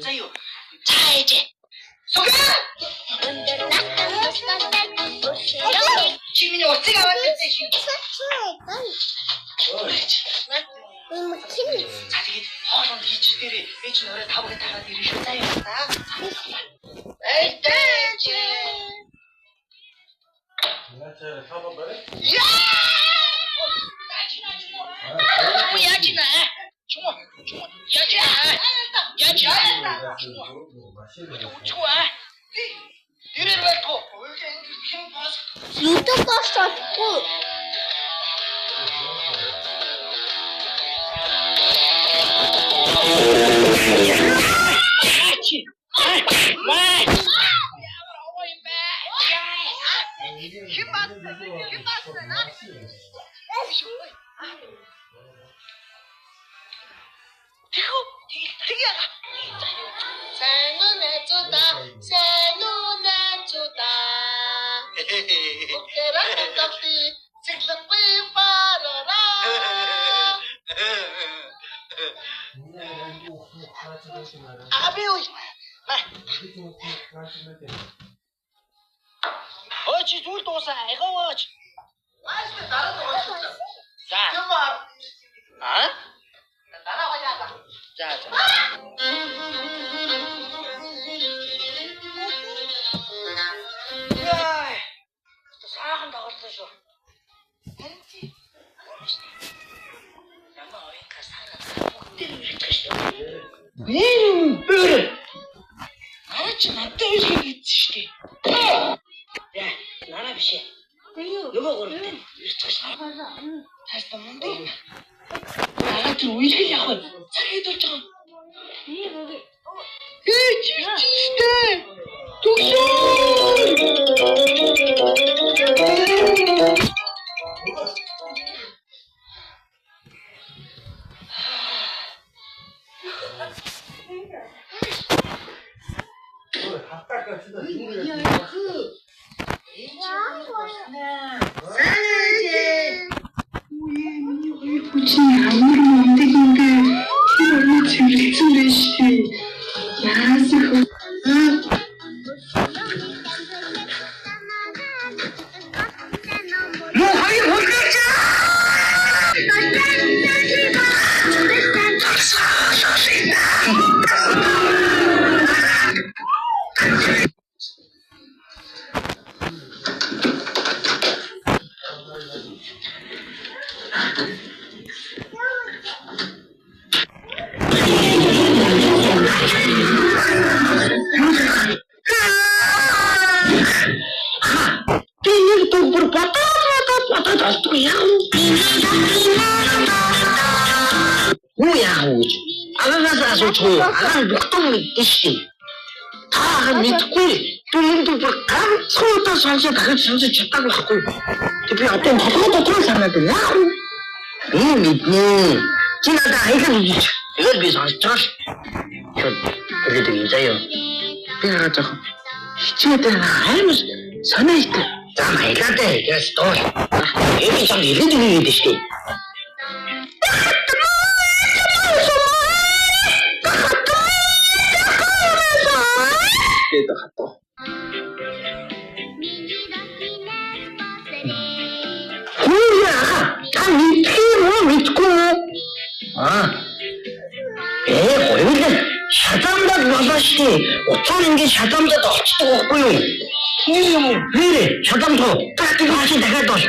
заяа. За ээж. Суга. Чи миний уцыг аваад ирсэн шүү. За тэгээд хоолнд хийж дээрээ ээж нь орой 5 гээд хараад ирэн шүү. Заяа. Эй дэж. Начаа хава барай. Яа! Яачина. Чума. Яачина. Чума. Дэрэр байхгүй. YouTube босчихгүй. Очи зүйл дуусаа айгаач. Ааштай дараа дуусаа. За. Аа? Дараа гаяа. За. Яй. Саахан дагалсан шүү. Харин чи. Намаа ой касара. Бүгдээ ирчих шүү. Бэр. Аач надад үгүй хийдэж штий. Яа, нараа биш ээ. Нөгөө гурван ирчих шээ. Хаста манд. Аа тэр үеийг явах. Цагид болж байгаа. Чичтэй. Алан бүгдэн мэдсэн. Та мэдгүй. Түнд ганцхан сонсоод дахиж сонсож чаддаг байхгүй. Тэг би одоо толгой санаад байна. Мэднэ. Чи надад хайхаа хийж. Тэгээд би сонсож байгаа ш. Тэгээд ингэ заяа. Би хаачих. Хичээдээ аймс санаатай. За хайгаатай гэж доо. Энэ ч юм ирээд ирээд штий. Это хато. Хуя, там ничего мэдгүй. Хоёулаа шаламдад болооч. Уцаар ингэ шаламдад орчдөг байхгүй юу? Тийм үү? Нэрээ шаламд руу дахиж хаашаа дахиад бол.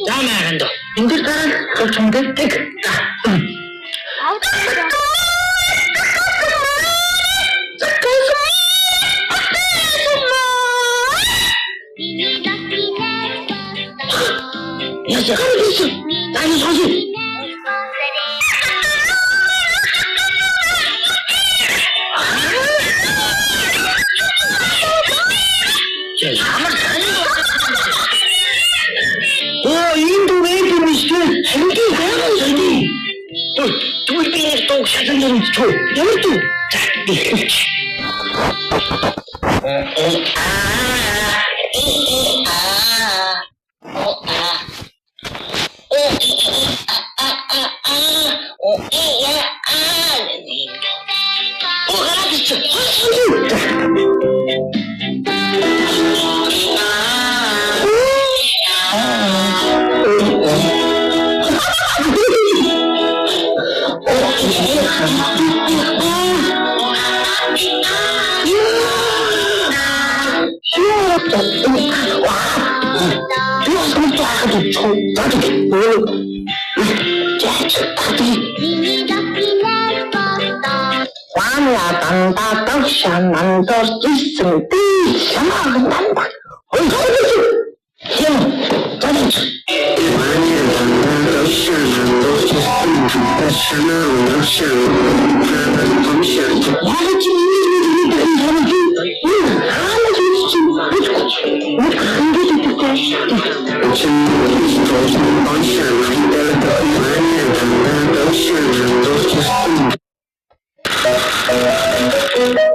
За маянд. Энд дээр гараад чумдаг тэг. Я хочу. Дай мне схожу. О, инду эти мишки. Сиди, сиди. Тут ты что, шатан что? Я иду. Thank you.